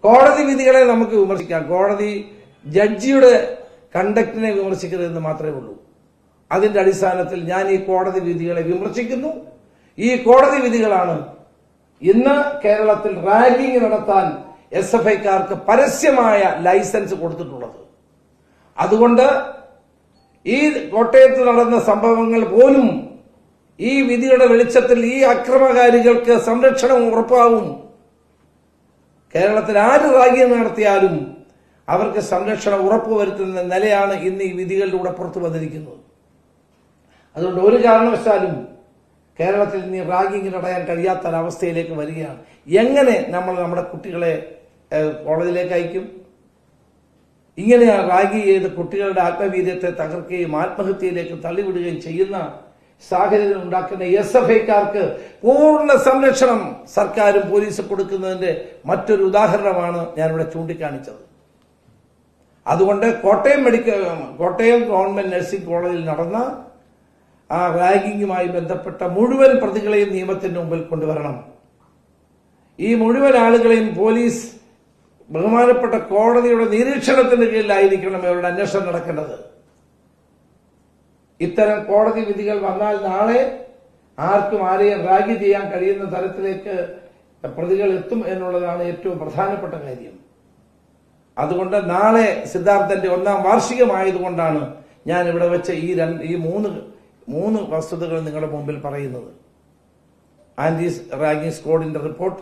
കോടതി വിധികളെ നമുക്ക് വിമർശിക്കാം. കോടതി ജഡ്ജിയുടെ കണ്ടക്റ്റിനെ വിമർശിക്കരുതെന്ന് മാത്രമേ ഉള്ളൂ. അതിന്റെ അടിസ്ഥാനത്തിൽ ഞാൻ ഈ കോടതി വിധികളെ വിമർശിക്കുന്നു. ഈ കോടതി വിധികളാണ് ഇന്ന് കേരളത്തിൽ റാഗിംഗ് നടത്താൻ SFIക്കാർക്ക് പരസ്യമായ ലൈസൻസ് കൊടുത്തിട്ടുള്ളത്. അതുകൊണ്ട് ഈ കോട്ടയത്ത് നടന്ന സംഭവങ്ങൾ പോലും ഈ വിധിയുടെ വെളിച്ചത്തിൽ ഈ അക്രമകാരികൾക്ക് സംരക്ഷണം ഉറപ്പാവും. കേരളത്തിൽ ആര് റാഗിംഗ് നടത്തിയാലും അവർക്ക് സംരക്ഷണം ഉറപ്പുവരുത്തുന്ന നിലയാണ് ഇന്ന് ഈ വിധികളിലൂടെ പുറത്തു വന്നിരിക്കുന്നത്. അതുകൊണ്ട് ഒരു കാരണവശാലും കേരളത്തിൽ ഇനി റാഗിംഗ് തടയാൻ കഴിയാത്തൊരവസ്ഥയിലേക്ക് വരികയാണ്. എങ്ങനെ നമ്മൾ നമ്മുടെ കുട്ടികളെ കോളേജിലേക്ക് അയക്കും? ഇങ്ങനെ റാഗി ചെയ്ത് കുട്ടികളുടെ ആത്മവീര്യത്തെ തകർക്കുകയും ആത്മഹത്യയിലേക്ക് തള്ളിവിടുകയും ചെയ്യുന്ന സാഹചര്യം ഉണ്ടാക്കുന്ന SFIക്കാർക്ക് പൂർണ്ണ സംരക്ഷണം സർക്കാരും പോലീസും കൊടുക്കുന്നതിന്റെ മറ്റൊരു ഉദാഹരണമാണ് ഞാനിവിടെ ചൂണ്ടിക്കാണിച്ചത്. അതുകൊണ്ട് കോട്ടയം ഗവൺമെന്റ് നഴ്സിംഗ് കോളേജിൽ നടന്ന ആ റാഗിങ്ങുമായി ബന്ധപ്പെട്ട മുഴുവൻ പ്രതികളെയും നിയമത്തിന്റെ മുമ്പിൽ കൊണ്ടുവരണം. ഈ മുഴുവൻ ആളുകളെയും പോലീസ് ബഹുമാനപ്പെട്ട കോടതിയുടെ നിരീക്ഷണത്തിന് കീഴിലായിരിക്കണം അവരുടെ അന്വേഷണം നടക്കേണ്ടത്. ഇത്തരം കോടതി വിധികൾ വന്നാൽ നാളെ ആർക്കും ആരെയും റാഗി ചെയ്യാൻ കഴിയുന്ന തരത്തിലേക്ക് പ്രതികൾ എത്തും എന്നുള്ളതാണ് ഏറ്റവും പ്രധാനപ്പെട്ട കാര്യം. അതുകൊണ്ട് നാളെ സിദ്ധാർത്ഥന്റെ 1ാം വാർഷികമായതുകൊണ്ടാണ് ഞാൻ ഇവിടെ വെച്ച ഈ മൂന്ന് വസ്തുതകൾ നിങ്ങളുടെ മുമ്പിൽ പറയുന്നത്. ആന്റി റാഗിംഗ് സ്ക്വാഡിന്റെ റിപ്പോർട്ട്,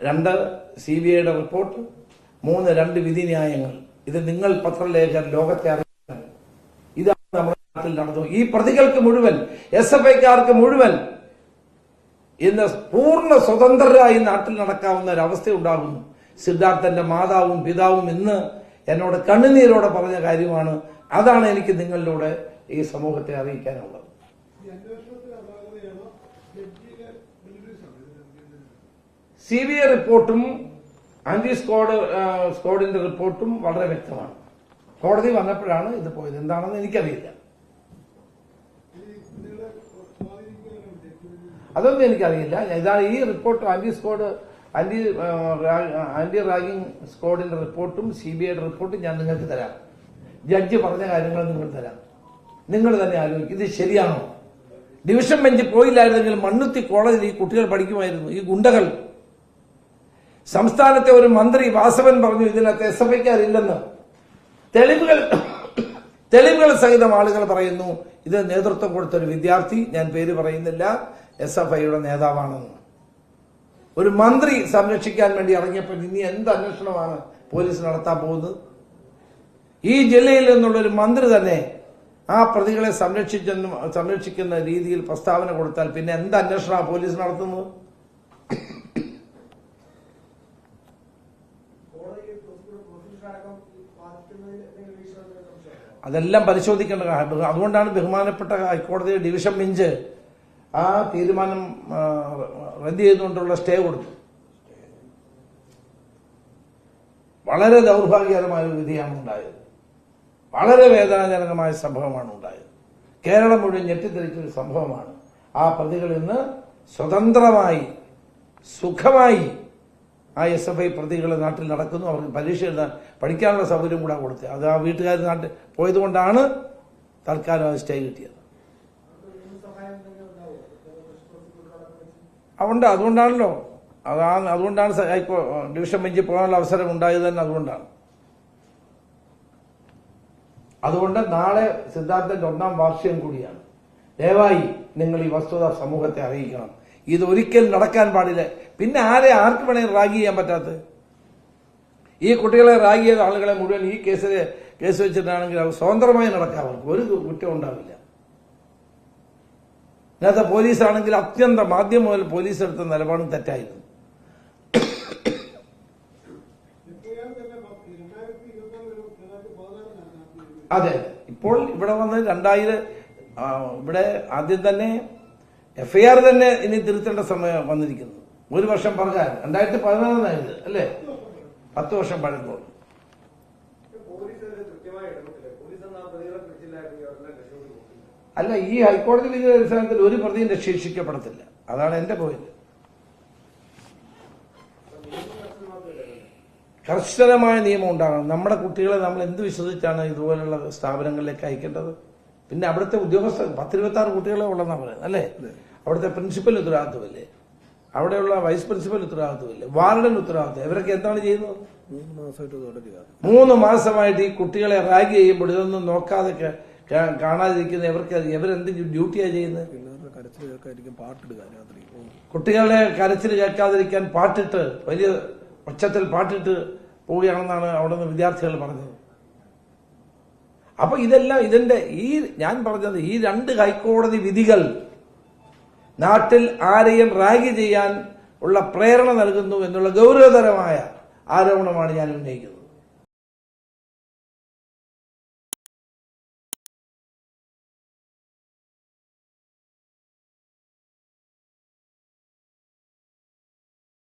2 CBIയുടെ റിപ്പോർട്ട്, 3 2 വിധിന്യായങ്ങൾ. ഇത് നിങ്ങൾ പത്രലേഖകർ ലോകത്തെ അറിയിക്കണം. ഇതാണ് നമ്മുടെ നാട്ടിൽ നടന്നത്. ഈ പ്രതികൾക്ക് മുഴുവൻ, SFIക്കാർക്ക് മുഴുവൻ ഇന്ന് പൂർണ്ണ സ്വതന്ത്രരായി നാട്ടിൽ നടക്കാവുന്ന ഒരവസ്ഥ ഉണ്ടാകുന്നു. സിദ്ധാർത്ഥന്റെ മാതാവും പിതാവും ഇന്ന് എന്നോട് കണ്ണുനീരോടെ പറഞ്ഞ കാര്യമാണ്. അതാണ് എനിക്ക് നിങ്ങളിലൂടെ ഈ സമൂഹത്തെ അറിയിക്കാനുള്ളത്. CBI റിപ്പോർട്ടും ആന്റി സ്ക്വാഡിന്റെ റിപ്പോർട്ടും വളരെ വ്യക്തമാണ്. കോടതി വന്നപ്പോഴാണ് ഇത് പോയത്. എന്താണെന്ന് എനിക്കറിയില്ല. അതൊന്നും എനിക്കറിയില്ല. ഇതാണ് ഈ റിപ്പോർട്ട്. ആന്റി റാഗിംഗ് സ്ക്വാഡിന്റെ റിപ്പോർട്ടും CBIയുടെ റിപ്പോർട്ടും ഞാൻ നിങ്ങൾക്ക് തരാം. ജഡ്ജി പറഞ്ഞ കാര്യങ്ങൾ നിങ്ങൾ തരാം. നിങ്ങൾ തന്നെ ആലോചിക്കും, ഇത് ശരിയാണോ? ഡിവിഷൻ ബെഞ്ച് പോയില്ലായിരുന്നെങ്കിൽ മണ്ണുത്തി കോളേജിൽ ഈ കുട്ടികൾ പഠിക്കുമായിരുന്നു. ഈ ഗുണ്ടകൾ, സംസ്ഥാനത്തെ ഒരു മന്ത്രി വാസവൻ പറഞ്ഞു ഇതിനകത്ത് SFIക്കാരില്ലെന്ന്. തെളിവുകൾ സഹിതം ആളുകൾ പറയുന്നു ഇത് നേതൃത്വം കൊടുത്തൊരു വിദ്യാർത്ഥി, ഞാൻ പേര് പറയുന്നില്ല, SFIയുടെ നേതാവാണെന്ന്. ഒരു മന്ത്രി സംരക്ഷിക്കാൻ വേണ്ടി ഇറങ്ങിയപ്പോൾ ഇനി എന്ത് അന്വേഷണമാണ് പോലീസ് നടത്താൻ പോകുന്നത്? ഈ ജില്ലയിൽ നിന്നുള്ള ഒരു മന്ത്രി തന്നെ ആ പ്രതികളെ സംരക്ഷിക്കുന്ന രീതിയിൽ പ്രസ്താവന കൊടുത്താൽ പിന്നെ എന്ത് അന്വേഷണമാണ് പോലീസ് നടത്തുന്നത്? അതെല്ലാം പരിശോധിക്കേണ്ട കാര്യം. അതുകൊണ്ടാണ് ബഹുമാനപ്പെട്ട ഹൈക്കോടതി ഡിവിഷൻ ബെഞ്ച് ആ തീരുമാനം റദ്ദ് ചെയ്തുകൊണ്ടുള്ള സ്റ്റേ കൊടുത്തു. വളരെ ദൗർഭാഗ്യകരമായ ഒരു വിധിയാണ് ഉണ്ടായത്. വളരെ വേദനാജനകമായ സംഭവമാണ് ഉണ്ടായത്. കേരളം മുഴുവൻ ഞെട്ടിത്തെറിച്ചൊരു സംഭവമാണ്. ആ പ്രതികൾ ഇന്ന് സ്വതന്ത്രമായി സുഖമായി ആ SFI പ്രതികൾ നാട്ടിൽ നടക്കുന്നു. അവർക്ക് പരീക്ഷ എഴുതാൻ പഠിക്കാനുള്ള സൗകര്യം കൂടെ കൊടുത്തത്. അത് ആ വീട്ടുകാർ നാട്ടിൽ പോയതുകൊണ്ടാണ് തൽക്കാലം അത് സ്റ്റേ കിട്ടിയത്. അതുകൊണ്ടാണല്ലോ അതുകൊണ്ടാണ് ഡിവിഷൻ ബെഞ്ചിൽ പോകാനുള്ള അവസരം ഉണ്ടായത് തന്നെ. അതുകൊണ്ട് നാളെ സിദ്ധാർത്ഥന്റെ 1ാം വാർഷികം കൂടിയാണ്. ദയവായി നിങ്ങൾ ഈ വസ്തുത സമൂഹത്തെ അറിയിക്കണം. ഇതൊരിക്കലും നടക്കാൻ പാടില്ല. പിന്നെ ആർക്ക് വേണമെങ്കിൽ റാഗി ചെയ്യാൻ പറ്റാത്തത്? ഈ കുട്ടികളെ റാഗി ചെയ്ത ആളുകളെ മുഴുവൻ ഈ കേസ് വെച്ചിട്ടാണെങ്കിൽ അവർ സ്വതന്ത്രമായി നടക്കാം. അവർക്ക് ഒരു കുറ്റം ഉണ്ടാവില്ല. ഇന്നത്തെ പോലീസാണെങ്കിൽ അത്യന്തം ആദ്യം മുതൽ പോലീസ് എടുത്ത നിലപാടും തെറ്റായിരുന്നു. അതെ, ഇപ്പോൾ ഇവിടെ വന്ന് 2000 ഇവിടെ ആദ്യം തന്നെ FIR തന്നെ ഇനി തിരുത്തേണ്ട സമയം വന്നിരിക്കുന്നു. 1 വർഷം പറഞ്ഞാൽ 2014 അല്ലേ, 10 വർഷം പഴക്കമുള്ളൂ. അല്ല, ഈ ഹൈക്കോടതി വിധിയുടെ അടിസ്ഥാനത്തിൽ ഒരു പ്രതിയും രക്ഷിക്കപ്പെടത്തില്ല. അതാണ് എന്റെ പോയിന്റ്. കർശനമായ നിയമം ഉണ്ടാകണം. നമ്മുടെ കുട്ടികളെ നമ്മൾ എന്ത് വിശ്വസിച്ചാണ് ഇതുപോലുള്ള സ്ഥാപനങ്ങളിലേക്ക് അയക്കേണ്ടത്? പിന്നെ അവിടുത്തെ ഉദ്യോഗസ്ഥർ 10-26 കുട്ടികളെ ഉള്ളതെന്നാണ് പറയുന്നത് അല്ലേ? അവിടുത്തെ പ്രിൻസിപ്പൽ ഉത്തരവാദിത്വമല്ലേ? അവിടെയുള്ള വൈസ് പ്രിൻസിപ്പൽ ഉത്തരവാദിത്വമല്ലേ? വാർഡൻ ഉത്തരവാദിത്വം? ഇവരൊക്കെ എന്താണ് ചെയ്യുന്നത്? 3 മാസമായിട്ട് ഈ കുട്ടികളെ റാഗ് ചെയ്യുമ്പോൾ ഇതൊന്നും നോക്കാതെ കാണാതിരിക്കുന്ന ഇവരെന്ത് ഡ്യൂട്ടിയാണ് ചെയ്യുന്നത്? കുട്ടികളുടെ കരച്ചിൽ കേൾക്കാതിരിക്കാൻ പാട്ടിട്ട്, വലിയ ഒച്ചത്തിൽ പാട്ടിട്ട് പോവുകയാണെന്നാണ് അവിടെ നിന്ന് വിദ്യാർത്ഥികൾ പറഞ്ഞത്. അപ്പൊ ഇതെല്ലാം ഞാൻ പറഞ്ഞത് ഈ 2 ഹൈക്കോടതി വിധികൾ നാട്ടിൽ ആരെയും റാഗ് ചെയ്യാൻ ഉള്ള പ്രേരണ നൽകുന്നു എന്നുള്ള ഗൗരവതരമായ ആരോപണമാണ് ഞാൻ ഉന്നയിക്കുന്നത്.